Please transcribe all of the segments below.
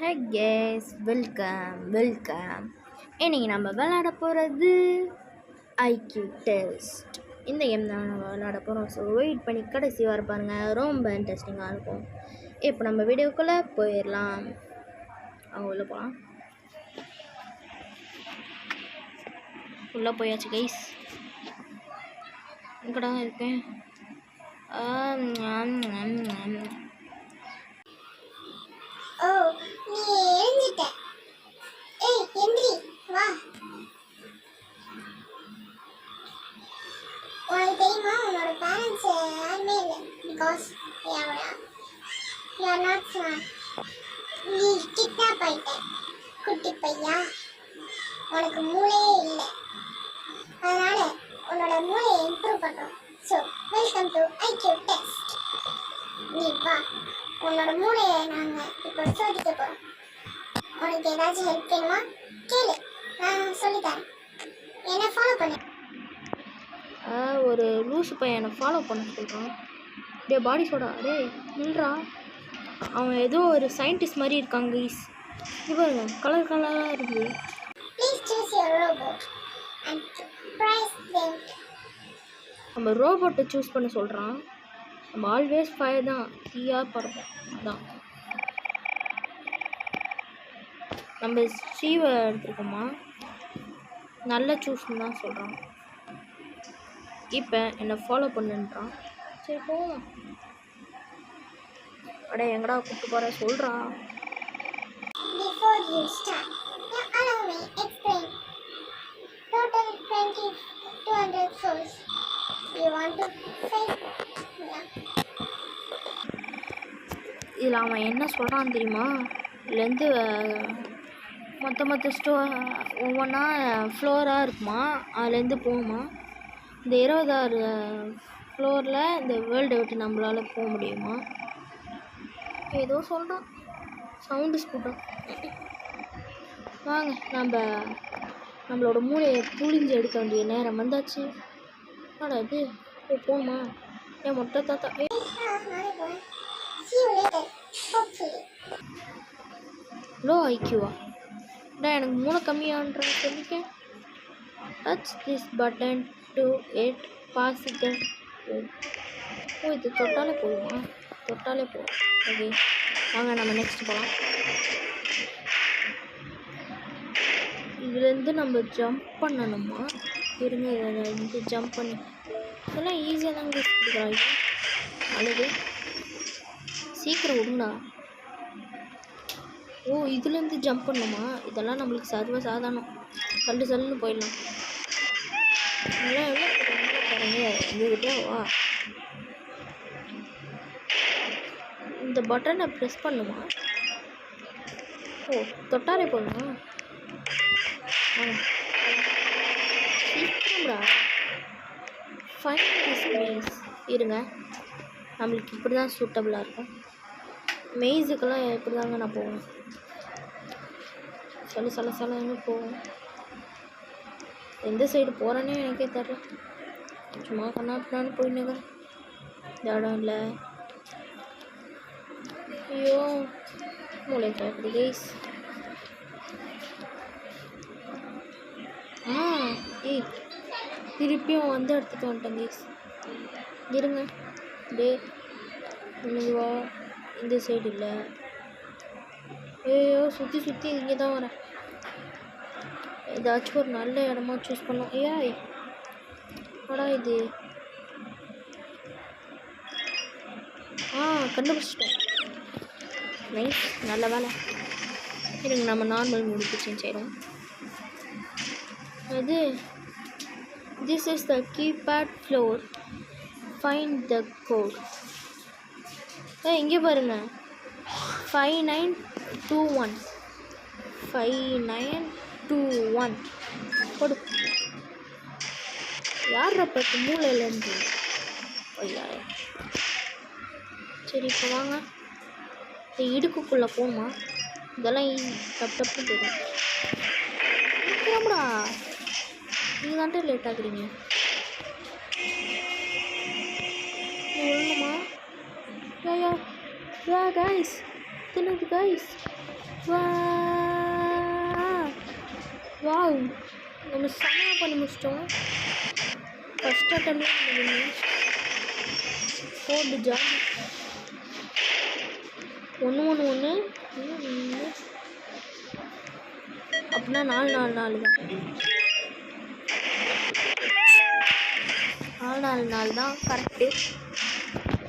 ஹே case, welcome. இன்னைக்கு நம்ம விளையாட போகிறது ஐக்யூ டெஸ்ட். இந்த கேம் தான் நம்ம விளையாட போகிறோம். ஸோ வெயிட் பண்ணி கடைசி வர பாருங்கள், ரொம்ப இன்ட்ரெஸ்டிங்காக இருக்கும். இப்போ நம்ம வீடியோக்குள்ளே போயிடலாம். அவங்க உள்ளே போகலாம். உள்ளே போயாச்சு கைஸ். இங்கடா இருக்கேன். ஓ, நீ எழுந்துட்ட. ஏய், எந்திரி வா. உனக்கு தெரியுமா, உன்னோட பேரண்ட்ஸ் யாருமே இல்லை. Because you are not smart. நீ கிட்னாப் ஆயிட்ட குட்டி பையா. உனக்கு மூளையே இல்லை. அதனால உன்னோட மூளையை இம்ப்ரூவ் பண்ணுறோம். So welcome to IQ test. நீ வா, உன்னோட மூளையை நாங்கள் இப்போ சோதிக்க போகிறோம். உனக்கு ஏதாச்சும் ஹெல்ப் வேணுமா கேளு, நான் சொல்லித்தரேன். என்ன ஃபாலோ பண்ணு. ஒரு லூசு பையனை ஃபாலோ பண்ண சொல்கிறான். டே பாடி சோடா, டே நில்றா. அவன் ஏதோ ஒரு சயின்டிஸ்ட் மாதிரி இருக்காங்க கைஸ். இவருங்க கலர் கலராக இருக்குது. Please choose your robot and praise them. நம்ம ரோபோட்டை சூஸ் பண்ண சொல்கிறான். நம்ம ஆல்வேஸ் ஃபயர் தான், தீயாக பறப்போம். அதான் நம்ம ஸ்டீவை எடுத்துருக்கோமா, நல்ல சூஸ்ன்னு தான் சொல்கிறான். இப்போ என்னை ஃபாலோ பண்ணுன்றான். சரி போகலாம். அடே எங்கடா கூப்பிட்டு போகிற சொல்கிறா. Before you start, now allow me explain. Total 200 souls. You want to say? Yeah. இதில் அவன் என்ன சொல்கிறான் தெரியுமா? இதுலேருந்து மொத்த ஒவ்வொன்றா ஃப்ளோராக இருக்குமா, அதுலேருந்து போகுமா. இந்த 26 ஃப்ளோரில் இந்த வேர்ல்டை விட்டு நம்மளால் போக முடியுமா, ஏதோ சொல்கிறான். சவுண்டு ஸ்கூட்டாக. வாங்க நம்மளோட மூளையை புழிஞ்சு எடுக்க வேண்டிய நேரம் வந்தாச்சு. ஆடா இது போகணுமா? ஏன் மொட்டை தாத்தா See you later, hopefully. Low ஐக்யூவா? எனக்கு மூளை கம்மியான்ற சொல்லிக்கேன். Touch this button to add positive. ஓ, இது தொட்டாலே போதுமா? தொட்டாலே போதும். ஓகே வாங்க நம்ம நெக்ஸ்ட் போகலாம். இதுலேருந்து நம்ம ஜம்ப் பண்ணணுமா? இருங்க, இதில் ஜம்ப் பண்ணி இதெல்லாம் ஈஸியாக தாங்க கொடுக்குறாங்க. அழகு சீக்கிரம் விடுங்கண்ணா. ஓ, இதுலேருந்து ஜம்ப் பண்ணணுமா? இதெல்லாம் நம்மளுக்கு சர்வ சாதாரணம். சல்லுன்னு போயிடலாம். இதெல்லாம் எவ்வளோ பாருங்க, எங்ககிட்ட வா. இந்த பட்டனை ப்ரெஸ் பண்ணுமா? ஓ, தொட்டாரே போதுமா? சீக்கிரம்டா. Find this maze. இருங்க, நம்மளுக்கு இப்படி தான் சூட்டபுளாக இருக்கும். மெய்ஸுக்கெல்லாம் இப்படி தாங்க நான் போவேன். சலன்னு போவேன். எந்த சைடு போகிறேன்னே எனக்கே தெரில. சும்மா கண்ணாப்பினான்னு போயின்னு இந்த இடம் இல்லை. ஐயோ மூளை கேட்குது கைஸ். ஏய், திருப்பியும் வந்து எடுத்துகிட்டு வந்துட்டேன் கைஸ். இருங்க டே, வா. இந்த சைடு இல்லை. ஐயோ சுற்றி இங்கே தான் வரேன். ஏதாச்சும் ஒரு நல்ல இடமா சூஸ் பண்ணோம். ஏய் வாடா இது. கண்டுபிடிச்சிட்டோம். நைஸ், நல்ல வேலை. இருங்க நம்ம நார்மல் மூடிக்கு சேஞ்ச் ஆகிடும். அது this is the keypad floor, find the code. இங்கே பாருங்க, 5921 5921 போடு. யார் பத்து மூளையிலேருந்து? ஐயா சரி, இப்போ வாங்க. இந்த இடுக்குள்ளே போகுமா? இதெல்லாம் ஈஸி, டப்புன்னு போயிடும். கிளம்புடா, நீங்கள் தான்ட்டு லேட் ஆகுறீங்க. ஒன்றுமா? யா கைஸ், தின்னுது கைஸ். வா நம்ம செமையாக பண்ணி முடிச்சிட்டோம். ஃபஸ்ட் அட்டம்ப்ட்ல போடு ஜாலி. 1 1 1 அப்படின்னா 4 4 4 தான். 4 4 4 தான் கரெக்டு.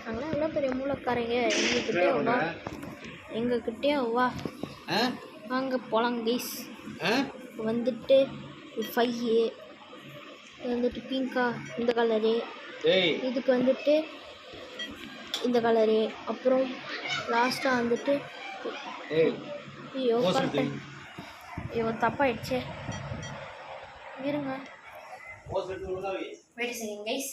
நாங்களாம் எவ்வளோ பெரிய மூளைக்காரங்க. எங்ககிட்டே வா வாங்க போகலாம் கைஸ். வந்துட்டு 5 வந்துட்டு பிங்கா இந்த கலரு, இதுக்கு வந்துட்டு இந்த கலரு, அப்புறம் லாஸ்ட்டாக வந்துட்டு ஐயோ கரெக்டாக ஐயோ தப்பாயிடுச்சே இருங்க வெயிட் செகண்ட் கைஸ்.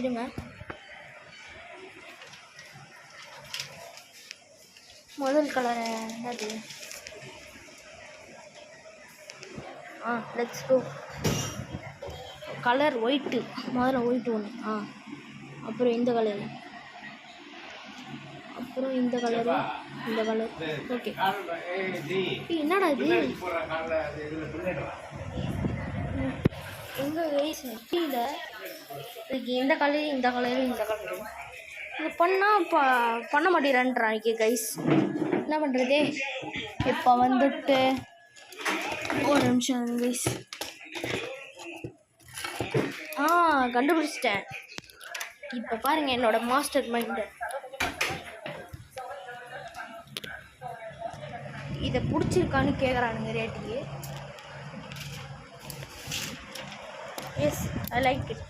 இருங்க முதல் கலர் என்னது? Let's go. கலர் ஒயிட்டு, முதல்ல ஒயிட் ஒன்று. அப்புறம் இந்த கலரு, அப்புறம் இந்த கலரு, இந்த கலர். ஓகே என்னடா இது எங்கே கைஸ் கீழே இதுக்கு இந்த கலரு இந்த கலரு இந்த கலரு இது பண்ணால் பண்ண மாட்டேறான்றாங்க கைஸ். என்ன பண்ணுறது? இப்போ வந்துட்டு ஒரு நிமிஷம் கைஸ். கண்டுபிடிச்சிட்டேன். இப்போ பாருங்கள் என்னோடய மாஸ்டர் மைண்டு. இதை பிடிச்சிருக்கான்னு கேட்குறானுங்க rating. Yes I like it.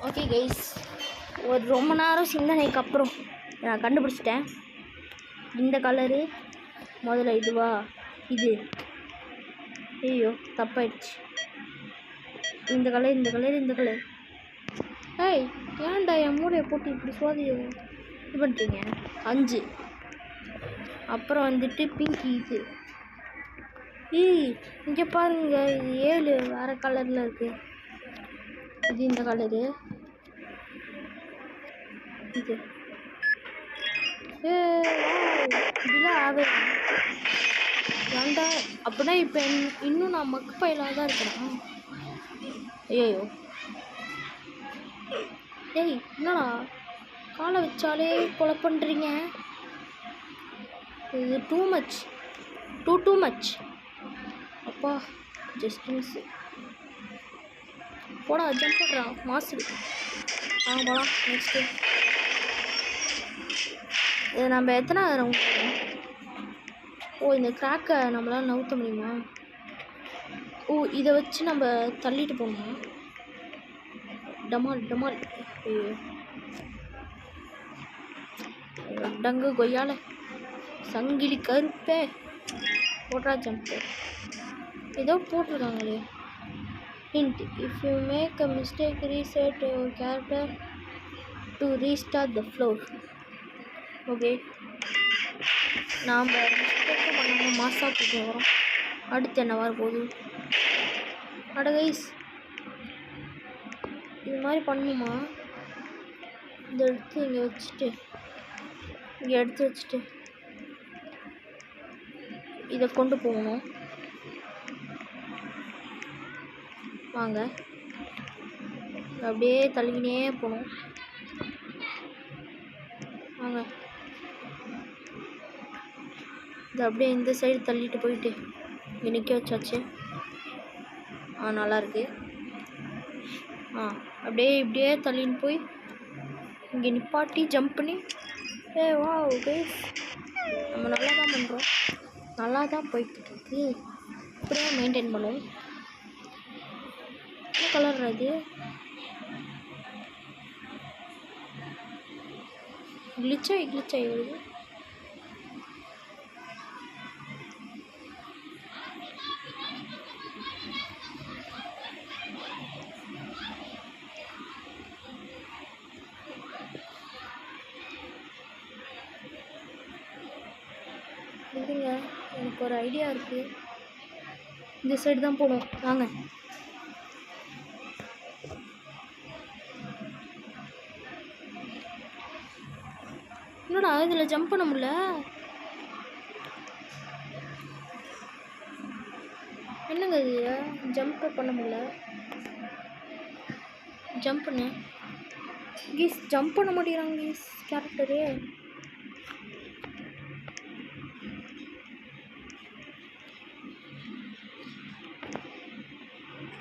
Okay guys, ஒரு ரொம்ப நேரம் சிந்தனைக்கு அப்புறம் நான் கண்டுபிடிச்சிட்டேன். இந்த கலரு முதல்ல இதுவா இது ஐயோ தப்பாயிடுச்சு. இந்த கலர் இந்த கலர் இந்த கலர். ஏய் ஏன்டா என் மூளையை போட்டு இப்படி சோதி இது பண்ணுறீங்க? 5 அப்புறம் வந்துட்டு பிங்க் இது. இங்கே பாருங்க இது 7 வேறு கலரில் இருக்குது. இது இந்த கலரு இது இப்படிலாம் ஆகுது ஏன்டா? அப்படின்னா இப்போ இன்னும் நான் மக்கு பயிலாக தான் இருக்கிறேன். ஐயோ ஏய் என்னடா காலை வச்சாலே கொலை பண்ணுறீங்க? இது டூ மச் அப்பா. Just miss. போடா ஜம்ப் பண்ணுறா மாசு. போகலாம் நெக்ஸ்ட்டு. இது நம்ம எத்தனை ரவுண்ட்? இந்த கிராக்கை நம்மளால் நவுத்த முடியுமா? இதை வச்சு நம்ம தள்ளிட்டு போகணுமா? டமால் டமால். ஐயோ டங்கு கொய்யால சங்கிலி கருப்பே போடுறா ஜம்ப்பு. ஏதோ போட்டிருக்காங்களே. Hint: if you make a mistake, reset your character to restart the floor. Okay. நாம் மிஸ்டேக்கை பண்ணாமல் மாசாக போட்டு வரோம். அடுத்து என்ன வர போகுது? அட கைஸ் இது மாதிரி பண்ணணுமா? இதை எடுத்து இங்கே வச்சுட்டு இங்கே எடுத்து வச்சுட்டு இதை கொண்டு போகணும். வாங்க அப்படியே தள்ளிக்கினே போகணும். வாங்க இது அப்படியே இந்த சைடு தள்ளிட்டு போயிட்டு இங்கே நிற்க வச்சாச்சு. நல்லாயிருக்கு. அப்படியே இப்படியே தள்ளின்னு போய் இங்கே நிப்பாட்டி ஜம்ப் பண்ணி வா கைஸ் நம்ம நல்லா தான் பண்ணுறோம். நல்லா தான் போய்கிட்டுருக்கு. இப்படியே மெயின்டைன் பண்ணுவோம். என்ன கலர் அது? கிளிச்சாகி வருது. எனக்கு ஒரு ஐடியா இருக்குது. இந்த சைடு தான் போகணும். வாங்க. என்னடா இதில் ஜம்ப் பண்ண முடியல? என்னங்க இது? ஜம்ப் பண்ண முடியல. ஜம்ப் பண்ணு கீஸ். ஜம்ப் பண்ண மாட்டேங்கிறாங்க கீஸ் கேரக்டரு.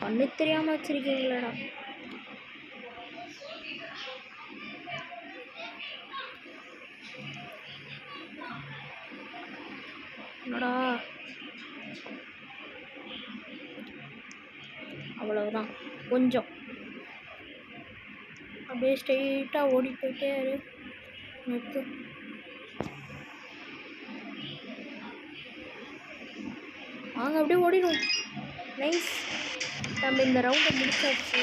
கண்ணு தெரியாமல் வச்சிருக்கீங்களா? என்னடா அவ்வளவுதான். கொஞ்சம் அப்படியே ஸ்ட்ரெயிட்டாக ஓடி போயிட்டே இரு. நிறுத்து. வாங்க அப்படியே ஓடிடும். நைஸ். நம்ம இந்த ரவுண்டை முடிச்சாச்சு.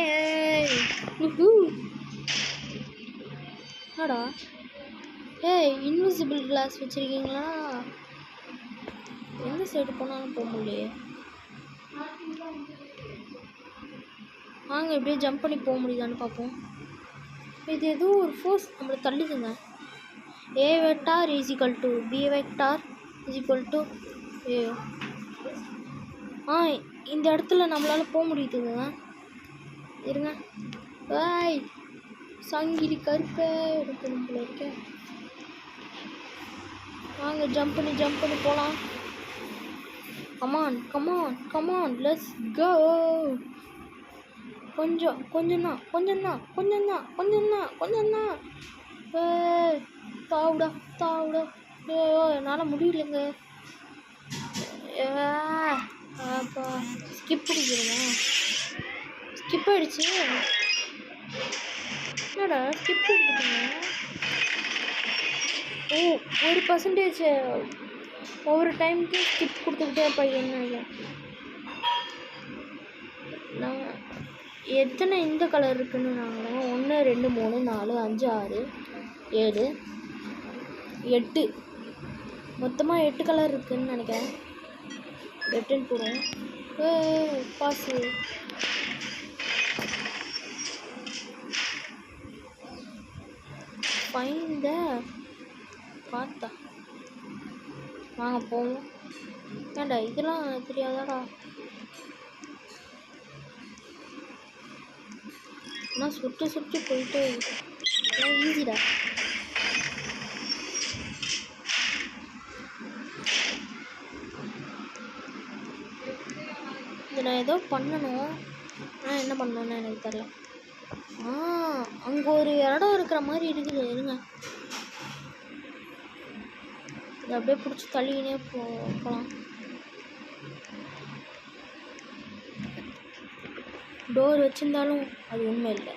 ஏய் என்னடா? ஏய் இன்விசிபிள் கிளாஸ் வச்சுருக்கீங்களா? எந்த சைடு போனாலும் போக முடியலையே. வாங்க இப்படியே ஜம்ப் பண்ணி போக முடியுதான்னு பார்ப்போம். இது எதுவும் ஒரு ஃபோர்ஸ் நம்மளை தள்ளுதுங்க. A vector is equal to B vector is equal to A. இந்த இடத்துல நம்மளால் போக முடியுதுங்க. இருங்க. ஏய் சங்கிலி கருப்பே இருக்கணும் போல இருக்கேன். வாங்க ஜம்ப் பண்ணி போகலாம். Come on let's go. கொஞ்சம் தான். தாவுடா. என்னால் முடியலைங்க. அப்பா ஸ்கிப் அடிக்கிறேங்க. ஸ்கிப் ஆகிடுச்சு. என்னடா ஸ்கிப் அடிக்கிறீங்க? ஓ 1% ஒவ்வொரு டைமுக்கு ஸ்கிப் கொடுத்துக்கிட்டே இருப்பா. என்ன நான் எத்தனை இந்த கலர் இருக்குன்னு நாங்கள் 1 2 3 4 5 6 7 8 மொத்தமாக 8 கலர் இருக்குதுன்னு நினைக்கிறேன். 8ன்னு போடுவோம். பாஸு. ஃபைன் த பார்த்தா. வாங்க போவோம். ஏண்டா இதெல்லாம் தெரியாதாடா? நான் சுட்டு போயிட்டே இருக்கேன். ஈஸிடா. இது நான் ஏதோ பண்ணணும். ஆனால் என்ன பண்ணணும்னு எனக்கு தெரியல. அங்கே ஒரு இடம் இருக்கிற மாதிரி இருக்குது. இருங்க, இதை அப்படியே பிடிச்சி தள்ளினே போகலாம். டோர் வச்சுருந்தாலும் அது உண்மை இல்லை,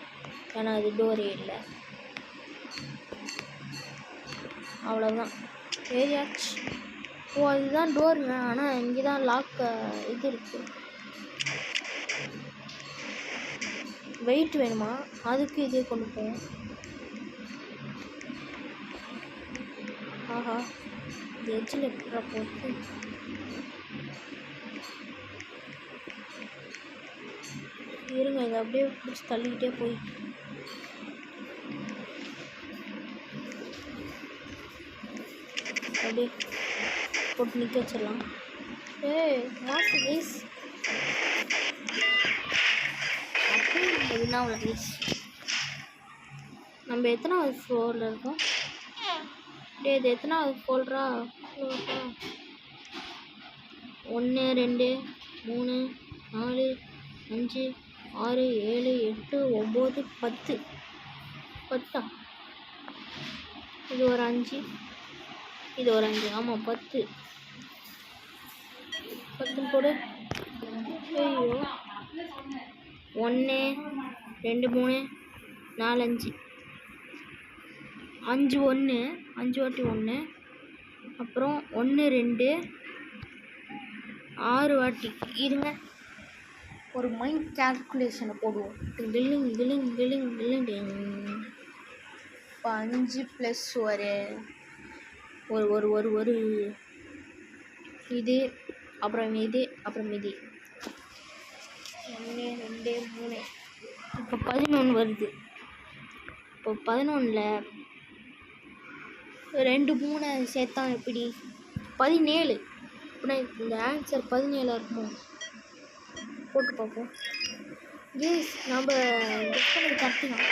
ஏன்னா அது டோரே இல்லை. அவ்வளோதான், ஏரியாச்சு. ஓ அதுதான் டோருங்க, ஆனால் இங்கே தான் லாக் இது இருக்குது. வெயிட் வேணுமா? அதுக்கு இதே கொண்டு போவோம். ஆஹா, இந்த எட்ஜில் எப்படா போட்டு இருங்க, இதை அப்படியே பிடிச்சி தள்ளிக்கிட்டே போய் அப்படியே போட்டு நிற்க வச்சிடலாம். மாசு கைஸ், அப்படின்னா கைஸ் நம்ம எத்தனாவது ஃப்ளோரில் இருக்கோம்? இது எத்தனாவது ஃப்ளோரா? 1 2 3 4 5 6 7 8 9 10. 10ஆ? இது ஒரு 5, இது ஒரு 5. ஆமாம் 10. 10 போடு. ஐயோ, 1 2 3 4 5 5 1 5 வாட்டி 1, அப்புறம் 1 2 6 வாட்டி. இருங்க, ஒரு மைண்ட் கால்குலேஷனை போடுவோம். Killing killing killing killing. இப்போ 5 + ஒரு ஒரு ஒரு ஒரு இது அப்புறம் இது அப்புறம் இது 1 2 3 இப்போ 11 வருது. இப்போ 11ல் 2 3 சேர்த்தா எப்படி 17? அப்படின்னா இந்த ஆன்சர் 17 இருக்குமோ? போட்டு பார்ப்போம். எஸ், நம்ம கெஸ் பண்ணது கரெக்டு தான்.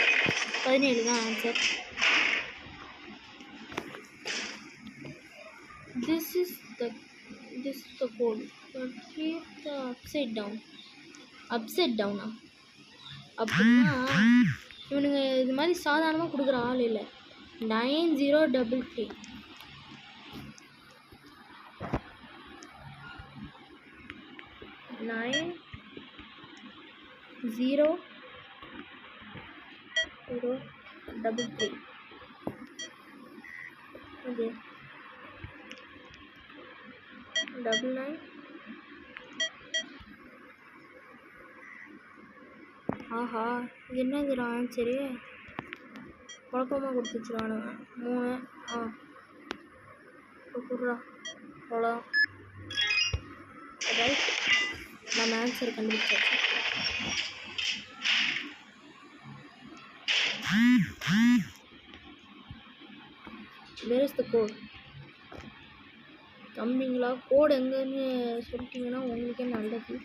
17 தான் answer. This is the code. But keep the upside down. Upside down அப்படின்னா இவனுங்க இது மாதிரி சாதாரணமாக கொடுக்குற ஆள் இல்லை. 9033 9033 இது 99. ஆஹா, இது என்னது ஆன்சரு? குழப்பமாக கொடுத்துச்சுறானுங்க. 3 கொடுறா அவ்வளோ ரைட். நம்ம ஆன்சர் கண்டுபிடிச்சாச்சு. Where is the code? தம்பிங்களா, கோடு எங்கன்னு சொல்லிட்டீங்கன்னா உங்களுக்கே நல்லது.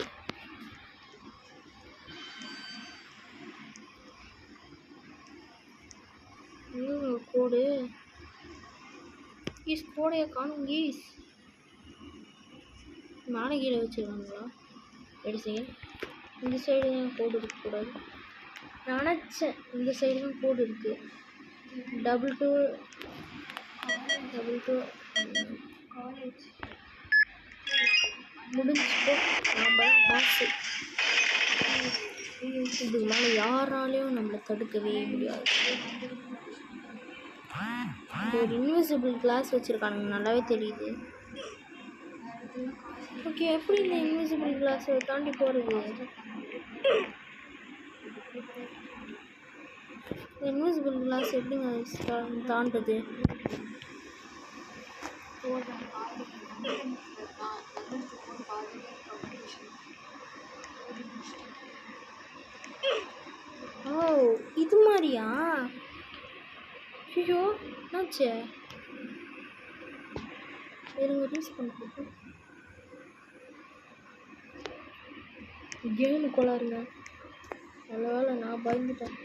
கோடு ஈஸ், கோடையை காணும் ஈஸ். மேலே கீழே வச்சுருக்காங்களா? Ready second. இந்த சைடு தான் கோடு இருக்கக்கூடாது. நான் நினச்சேன் இந்த சைடு தான் கோடு இருக்குது. 22 காலேஜ் முடிஞ்சுப்போ நம்ம தான் பாஸு. இதுக்கு மேலே யாராலையும் நம்மளை தடுக்கவே முடியாது. ஒரு இன்விசிபிள் கிளாஸ் வச்சுருக்கானுங்க, நல்லாவே தெரியுது. ஓகே, எப்படி இந்த இன்விசிபிள் கிளாஸை தாண்டி போகிறது? இன்விசிபிள் கிளாஸ் எப்படிங்க தாண்டுறது? ஓ, இது மாதிரியா? ஐயோ, என்னாச்சு? இருங்க, ரீஸ் பண்ணிட்டு கேமு கோளாருங்க. நல்ல வேலை நான் பயந்துட்டேன்.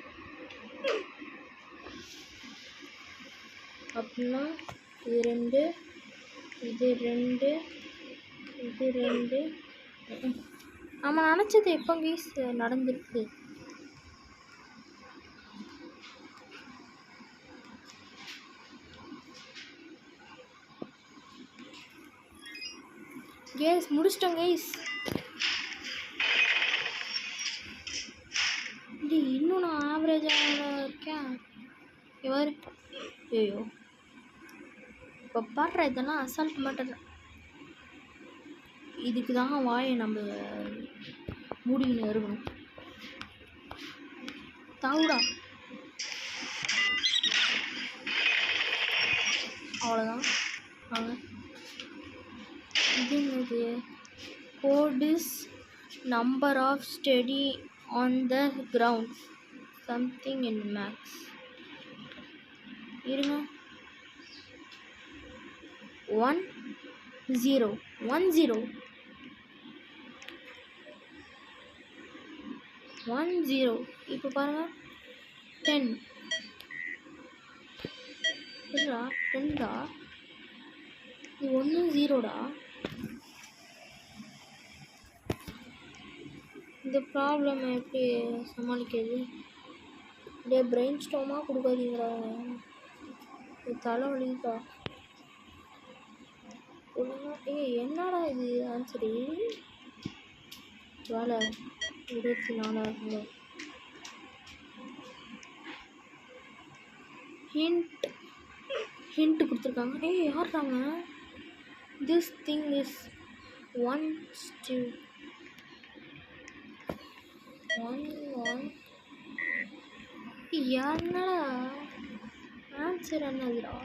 அப்படின்னா இது 2 இது 2 இது 2. நம்ம நினச்சது எப்போ கீஸ் நடந்துருக்கு? கேஸ் முடிச்சிட்டோம் கைஸ். இன்னும் நான் ஆவரேஜாக இருக்கேன். எவ்வாறு? ஐயோ, இப்போ பாடுற இதெல்லாம் அசால்ட் மாட்டேன். இதுக்கு தான் வாயை நம்ம மூடின்னு இருக்கணும். தாவுடா, அவ்வளோதான். வாங்க, இது என்னது? Code is number of study on the ground something in max. இருங்க, 1 0 1 0 1 0. இப்போ பாருங்க, 10 இல்லைடா, 10டா. இது 1 0டா. இந்த ப்ராப்ளம் எப்படி சமாளிக்கிறது? அப்படியே பிரெயின் ஸ்டாமாக கொடுக்காதீங்களா, தலை வலிக்கா. என்னடா இது ஆன்சரு? வேலை 24 இருக்குங்க. ஹிண்ட் கொடுத்துருக்காங்க. யார்றாங்க? திஸ் திங் இஸ் 1 1 என்னடா ஆன்சர் என்னதுடா?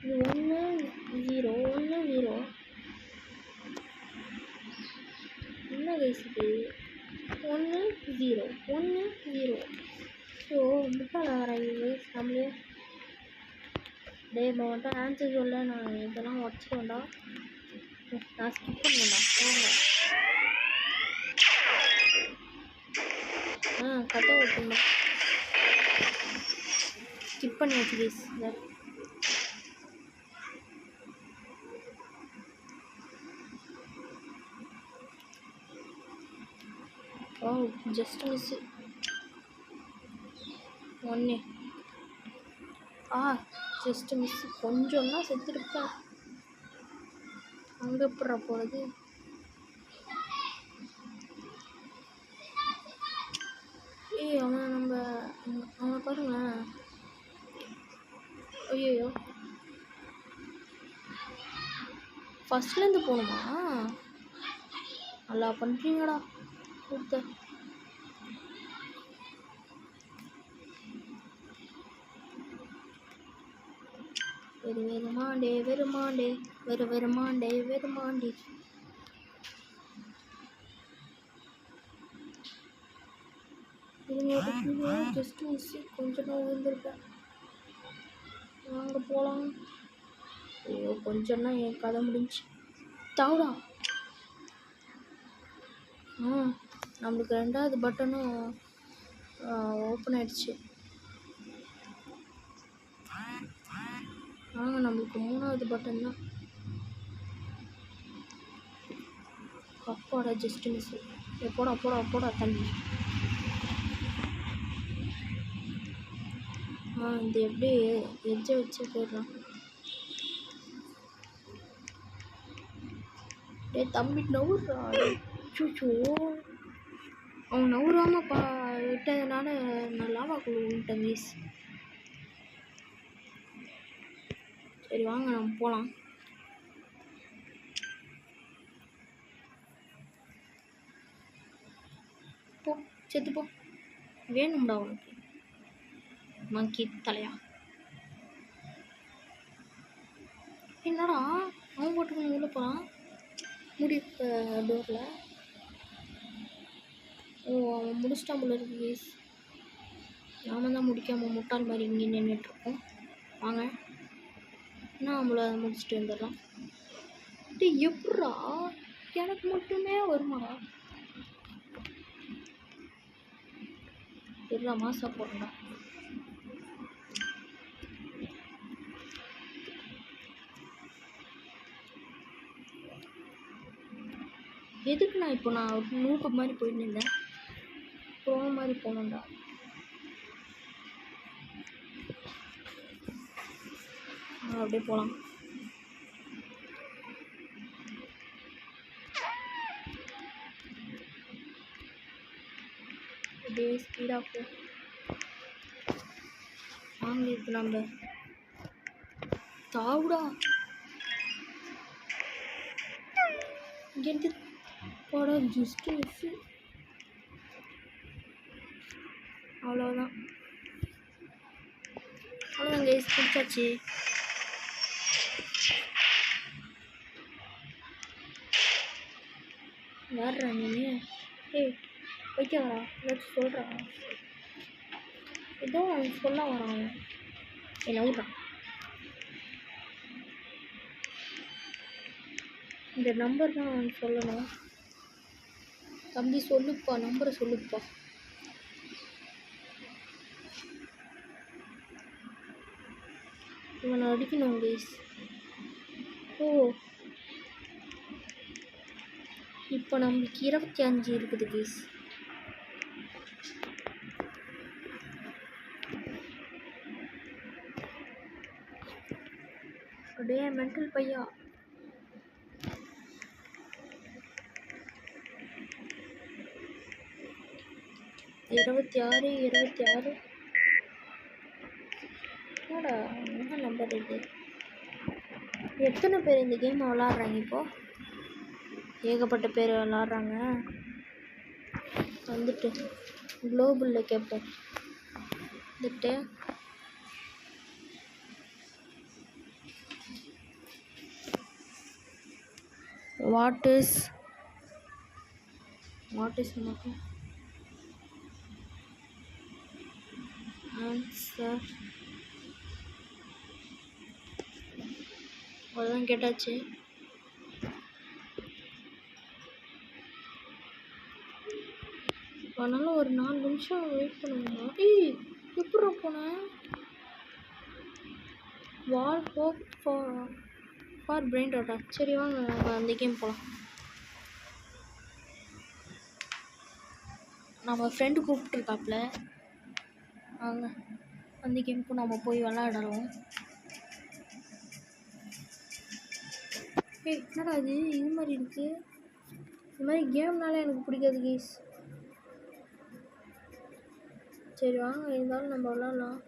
இது 1 0 1 0. என்ன கைஸ் இது 1 0 1 0. ஸோ முட்டாள வராங்க கைஸ் நம்மளே. டே மட்டும் ஆன்சர் சொல்ல நான் இதெல்லாம் உடச்சிடுவேன்டா. நான் ஸ்கிப் பண்ணுவேன்டா போங்க. கதை ஓட்டுமா ஸ்கிப் பண்ணியாச்சு guys. Oh just miss 1. Just miss. கொஞ்சம்னா செத்துருப்பேன். அங்கே எப்படா போகிறது? அவனை பாருங்களேன். ஐயோ ஃபஸ்ட்லேருந்து போகணுமா? நல்லா பண்ணுறீங்கடா கொடுத்த. வெறுமாண்டே வெறுமாண்டே ஜஸ்ட் மிஸ். கொஞ்சம் தான் விழுந்திருப்பேன். வாங்க போகலாம். ஐயோ கொஞ்சம்னா என் கதை முடிஞ்சு. தாவுடா. நம்மளுக்கு 2வது பட்டனும் ஓப்பன் ஆயிடுச்சு. நம்மளுக்கு 3வது பட்டன் தான். அப்பாடா ஜஸ்ட் மிஸ். போடா தண்ணி. இது எப்படி எஜ்ஜை வச்சு போயிடலாம். தம்பி நவுறா. சூச்சோ அவன் நவுறாமல் விட்டதுனால நான் லாவாக்குள்ள விட்டேன் கைஸ். சரி வாங்க நம்ம போகலாம். போ செத்து போ. வேணும்டா உனக்கு மங்கி தலையா. என்னடா அவன் போட்டுக்கணும் உள்ள போகிறான் முடி டோரில். அவன் முடிச்சிட்டான் போல இருக்கு கைஸ். நாம தான் முடிக்காமல் முட்டாள் மாதிரி இங்கே நின்றுட்டுருக்கோம். வாங்க நம்மள முடிச்சுட்டு வந்துடலாம். எப்படா எனக்கு மட்டுமே வருமாடா? எல்லா மாசா போடுறா. எதுக்கு நான் நூக்கு மாதிரி போயிட்டு இருந்தேன். ப்ரோ மாதிரி போகணும்டா. அப்படியே போகலாம். அப்படியே ஸ்பீடாக போ. வாங்க இப்போ நம்ம தாவுடா. இங்கேருந்து போட ஜஸ்ட்டு மிஸ்ஸு. அவ்வளோதான் கைஸ் பிடிச்சாச்சு. யார்ரா நீ? வைக்க வரா ஏதாச்சும் சொல்கிறான். ஏதோ அவன் சொல்ல வரான். என்ன விட்றான். இந்த நம்பர் தான் அவன் சொல்லணும். தம்பி சொல்லுப்பா, நம்பரை சொல்லுப்பா. இவனை அடிக்கணும் கைஸ். இப்போ நம்மளுக்கு 25 இருக்குது கைஸ். அப்படியே மென்டல் பையா. இருபத்தி ஆறு என்னடா என்ன நம்பர் இது? எத்தனை பேர் இந்த கேம் விளாட்றாங்க? இப்போது ஏகப்பட்ட பேர் விளாட்றாங்க. வந்துட்டு குளோபலில் கேட்போம். வந்துட்டு வாட் இஸ் வாட் இஸ் நமக்கு ஆன்சர்? அவ்வளோதான், கேட்டாச்சு. அதனால ஒரு 4 நிமிஷம் வெயிட் பண்ணுங்க. ஏய், எப்படி போனேன்? வால் ஹோப் ஃபார் பிரெயின் டாட்டா. சரி வாங்க நம்ம அந்த கேம் போகலாம். நம்ம ஃப்ரெண்டு கூப்பிட்டுருக்காப்புல, வாங்க அந்த கேமுக்கும் நம்ம போய் விளாடலாம். ஏய், என்னடா இது மாதிரி இருக்குது? இது மாதிரி கேம்னாலே எனக்கு பிடிக்காது கேஸ். சரி வாங்க, இருந்தாலும் நம்ம விளாட்லாம்.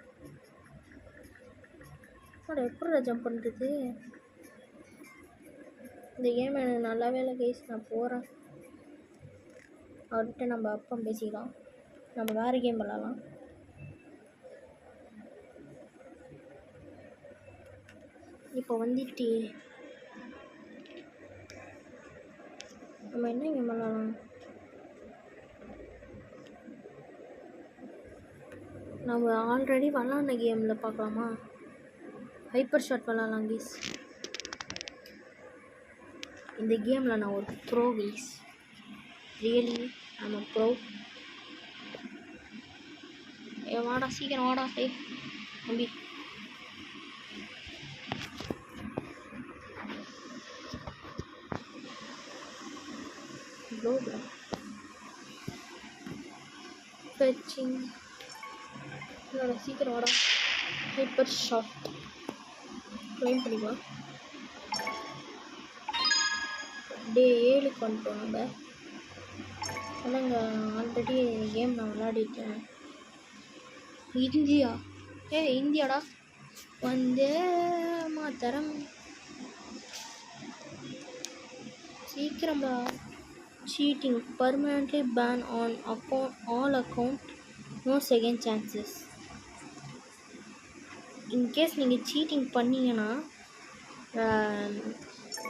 ஆனால் எப்படி ஜம்ப் பண்ணுறது? இந்த கேம் எனக்கு நல்லாவே இல்லை கேஸ். நான் போகிறேன். அவர்கிட்ட நம்ம அப்புறம் பேசிக்கலாம். நம்ம வேறு கேம் விளாட்லாம். இப்போ வந்துட்டு நம்ம என்ன கேம் விளாட்லாம்? நம்ம ஆல்ரெடி விளாட்ன கேமில் பார்க்கலாமா? ஹைப்பர் ஷாட் விளாட்லாம் கேஸ். இந்த கேமில் நான் ஒரு pro guys. Really I'm pro. ஏ வாடா, சீக்கிரம் வாடா. ஏய் தம்பி, ப்ரோ ஃபெச்சிங். என்னோட சீக்கிரம் வாடா. ஹைப்பர் ஷாட் க்ளைம் பண்ணிக்கலாம். டே 7க்கு வந்துட்டோம் நம்ம. இல்லைங்க, ஆல்ரெடி கேம் நான் விளையாடிட்டேன். இந்தியா, இந்தியாடா. வந்தே மாதரம். சீக்கிரம்பா. Cheating permanently ban on all account. No second chances. In case நீங்கள் சீட்டிங் பண்ணிங்கன்னா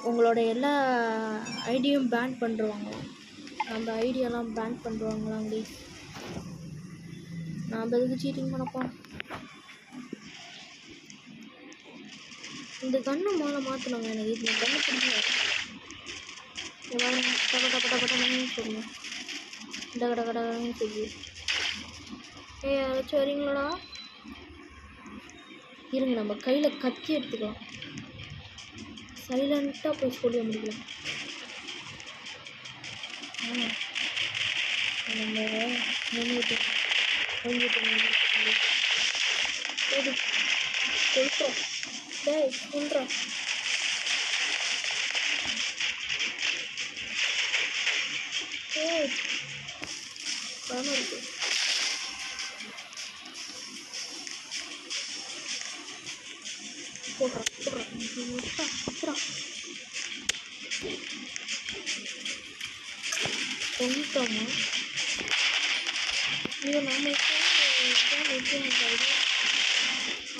உங்களோட எல்லா ஐடியும் பேன் பண்ணுருவாங்க. நம்ம ஐடியெல்லாம் பேன் பண்ணுவாங்களாங்க. நாம் எதுக்கு சீட்டிங் பண்ணப்போம்? இந்த கண்ணை மேலே மாற்றணுங்க. எனக்கு இந்த கண்ணை பிடிக்கல. டபட்டன்னு சொல்லுங்க. கடன்னு சொல்லி. யாராச்சும் வரீங்களாடா? இருங்க, நம்ம கையில் கத்தி எடுத்துக்கலாம். சைலண்ட்டாக போய் சொல்ல முடியலாம். நம்ம நின்றுட்டு சொல்கிறோம். டேய் சொல்கிறோம். பணம் இருக்கு. போடுறோம். பொங்கிட்டோமா? இது நம்ம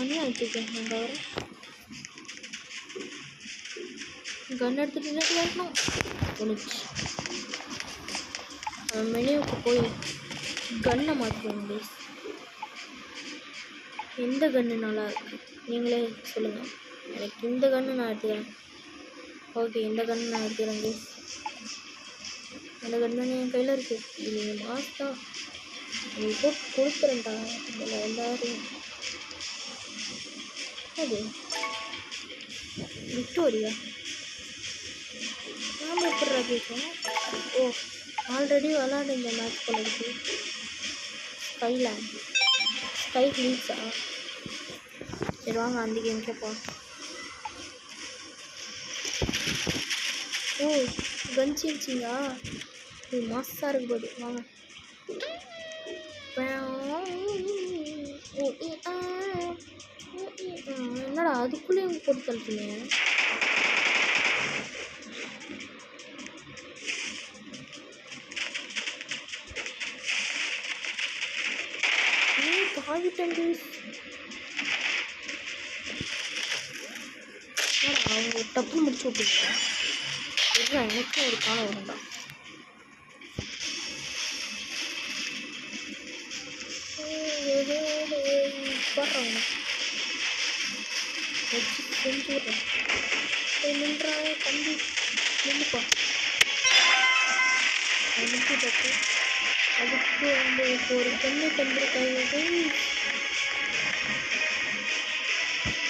அநியாயத்துக்கு நம்ம வர கன் எடுத்துகிட்டு வரணும். ஒழிச்சு மெனுவுக்கு போய் கன்னை மாற்றுவோம் ப்ளீஸ். எந்த கன்று நல்லா இருக்கு நீங்களே சொல்லுங்கள். எனக்கு இந்த கன்று நான் எடுத்துக்கிறேன். ஓகே, இந்த கன்று நான் எடுத்துக்கிறேன் ப்ளீஸ். இந்த கன்று என் கையில் இருக்குது. இது நீங்கள் மாஸ்டா நீங்கள் போட்டு கொடுக்குறேன்டா. இதில் எல்லோரும் அது விக்டோரியா நாம் எப்படிடா பேசுவோம்? ஓ, ஆல்ரெடி விளாண்டு இந்த மேட்ச் போல இருக்கு. ஸ்கை ஹில்ஸா? சரி வாங்க அந்த கேமுக்கே போகலாம். ஓ, கன் சேஞ்சிங்கா? இது மாசாக இருக்கு போது. வாங்க. என்னடா அதுக்குள்ளே அவங்க போட்டு தள்ளுறீங்க? காகிட்டம் அவங்க டப்பு முடிச்சு விட்டுருக்கா. இல்லை, எனக்கும் ஒரு காலம் வரும்டா. போடுறாங்க வச்சு செஞ்சுடுறேன். நின்றா தம்பி நின்றுப்பா. அதுக்கு தப்பு. அதுக்கு உங்களுக்கு ஒரு பெண்ணு தந்திருக்காங்க.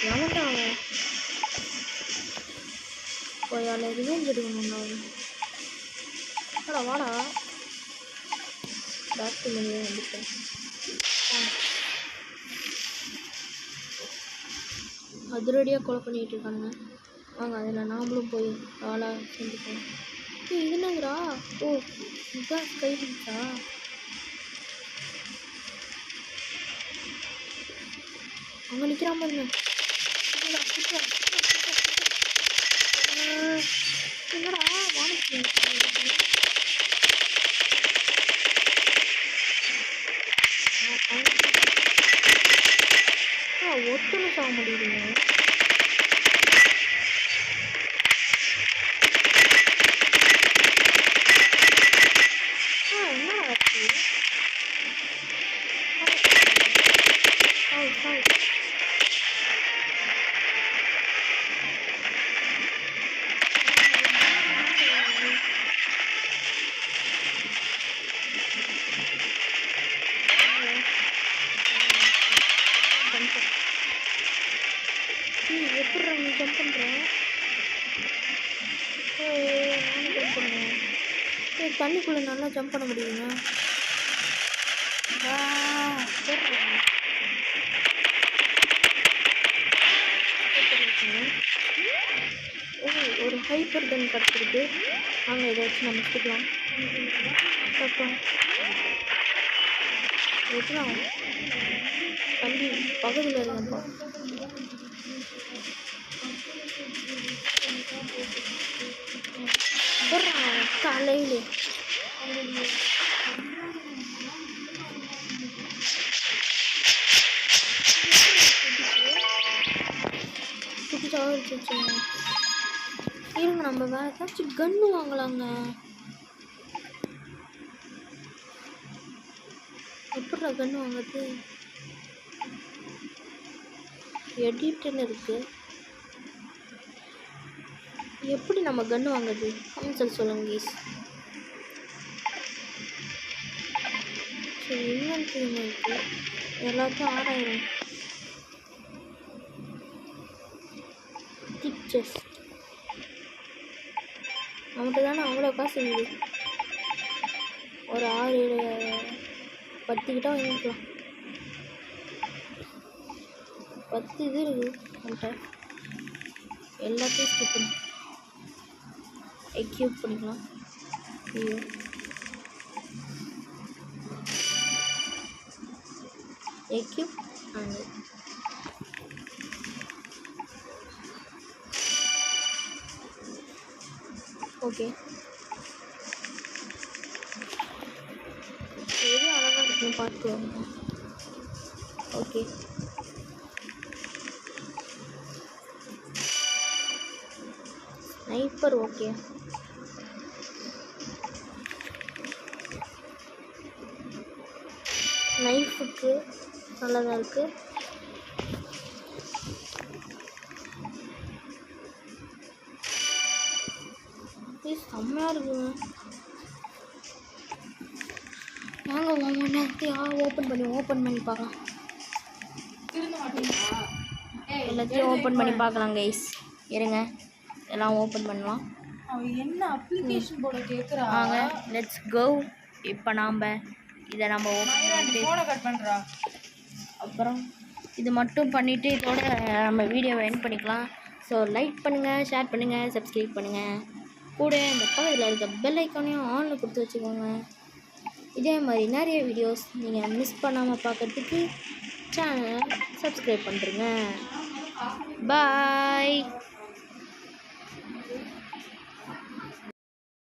எவன்டா அவன்? போயால ரிவெஞ்ச் எடுக்கணும்டா அவன். வாடா வாடா. டாக்டர் மணியே வந்துட்டேன். அதிரடியாக கொலை பண்ணிகிட்டு இருக்கானுங்க. வாங்க அதில் நாமளும் போய் ஆளாக செஞ்சுப்போம். இது என்னங்கிறா? ஓ இதுதான் கைதிச்சா? அங்கே நிற்கிறா பாருங்க. என்னடா வானத்து ஒத்துன்னு சாக முடியுதுங்க. என்னடா ஆச்சு? எப்படி நீ ஜம்ப் பண்ணுற? நானும் ஜம்ப் பண்ணுவேன். தண்ணிக்குள்ளே நல்லா ஜம்ப் பண்ண முடியுங்க. ஒரு ஹைப்பர் கன் கிடச்சிருக்கு. வாங்க இதை வச்சு நம்ம சுட்டுக்கலாம். வச்சுக்கலாம். தம்பி பக்கத்தில் இருங்கப்பா. காலையிலே இருங்க, நம்ம வேற ஏதாச்சும் கன்னு வாங்கலாங்க. எப்படா கன்று வாங்குறது? எடிட்டுன்னு இருக்கு. எப்படி நம்ம கன்று வாங்குறது? கமெண்ட்ஸில் சொல்லுங்க ப்ளீஸ். சரி இன்னொன்று இருக்கு. எல்லாத்தையும் 6000 டிக் செஸ்ட். நம்மகிட்ட தானே அவ்வளோ காசு இருக்குது. ஒரு 6-10 கிட்ட வாங்கிக்கலாம். 10 இது இருக்குது நம்மகிட்ட. எல்லாத்தையும் ஸ்கிப் பண்ணி எக்யூப் பண்ணிக்கலாம். ஐயோ எக்யூப் அண்ட் ஓகே. எது அழகாக இருக்குன்னு பார்த்துக்கோங்க. Okay sniper okay. நைஃபுக்கு நல்லதாக இருக்குது. இது செம்மையாக இருக்குங்க. வாங்க ஒவ்வொன்றையும் ஓப்பன் பண்ணி பார்க்கலாம். எல்லாத்தையும் ஓப்பன் பண்ணி பார்க்கலாம் கைஸ். இருங்க எல்லாம் ஓப்பன் பண்ணலாம். என்ன அப்ளிகேஷன் போட கேட்குறா? வாங்க லெட்ஸ் கோ. இப்போ நாம் இதை நம்ம ஓப்பன் பண்ணிட்டு ஃபோனை கட் பண்ணுறா. அப்புறம் இது மட்டும் பண்ணிவிட்டு இதோட நம்ம வீடியோவை எண்ட் பண்ணிக்கலாம். ஸோ லைக் பண்ணுங்கள், ஷேர் பண்ணுங்கள், சப்ஸ்கிரைப் பண்ணுங்கள். கூட இந்த பக்கத்தில் இருக்க பெல் ஐக்கானையும் ஆனில் கொடுத்து வச்சுக்கோங்க. இதே மாதிரி நிறைய வீடியோஸ் நீங்கள் மிஸ் பண்ணாமல் பார்க்குறதுக்கு சேனலை சப்ஸ்கிரைப் பண்ணுறேங்க. பாய்.